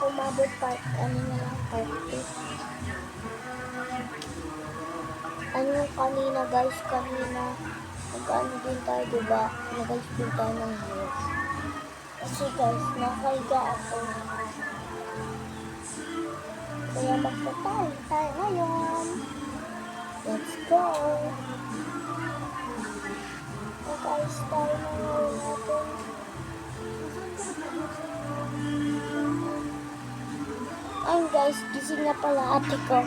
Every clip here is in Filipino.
ako umabot part, ano na lang, part 2. Ano kanina guys, kanina, nag-ano din tayo, diba? Nag-spin tayo ng hair. Kasi guys, nakahiga ako. Kaya magpapahid tayo ngayon. Let's go! Mag-ayos tayo ng hair natin. Ayun guys, gising na pala ate ko.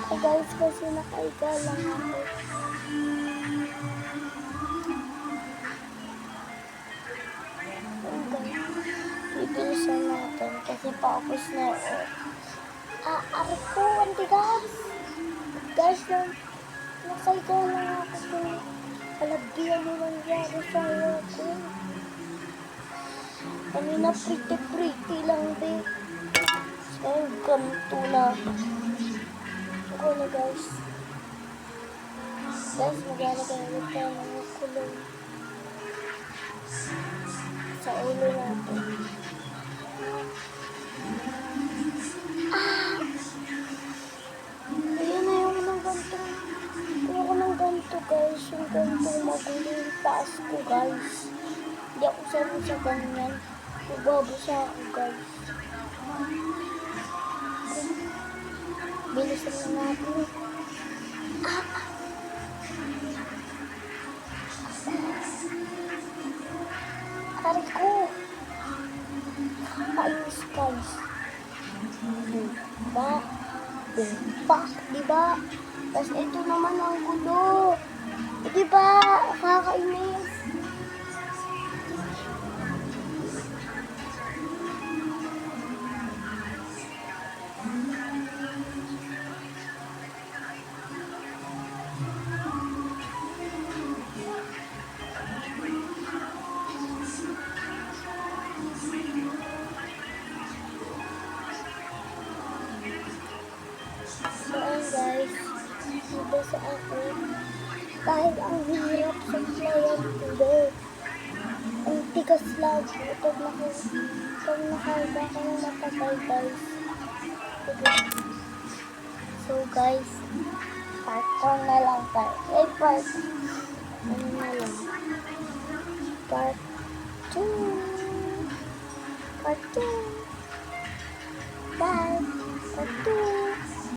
Ay guys, kasi nakahiga lang ako. Ayun guys, bibilisan natin kasi paupos na yun. Aray ko, ang tigas! Guys, nakahiga lang ako kung alabihan yung nangyari sa iyo ko. Kanina pretty lang din. Ngayon ganito na. Ako na guys. Guys, maglalagay ulit tayo ng kulong sa ulo natin. Ayan na yung ng ganito. Ayoko ng ganito guys. Yung ganito magulo yung taas ko guys. Hindi ako sanay sa ganyan. Ibabasa ako guys. Bilisan na natin. Aray ko. Kainis guys. Diba? Tapos ito naman ang gulo. Diba? Kakainis. So guys, dito sa akin, kahit ang hirap sa playan today, ang tigas lagi, pag nakahiga ka ng matagal guys. So guys, part 1 na lang tayo. Part 2. Part 2. Bye. Part 2.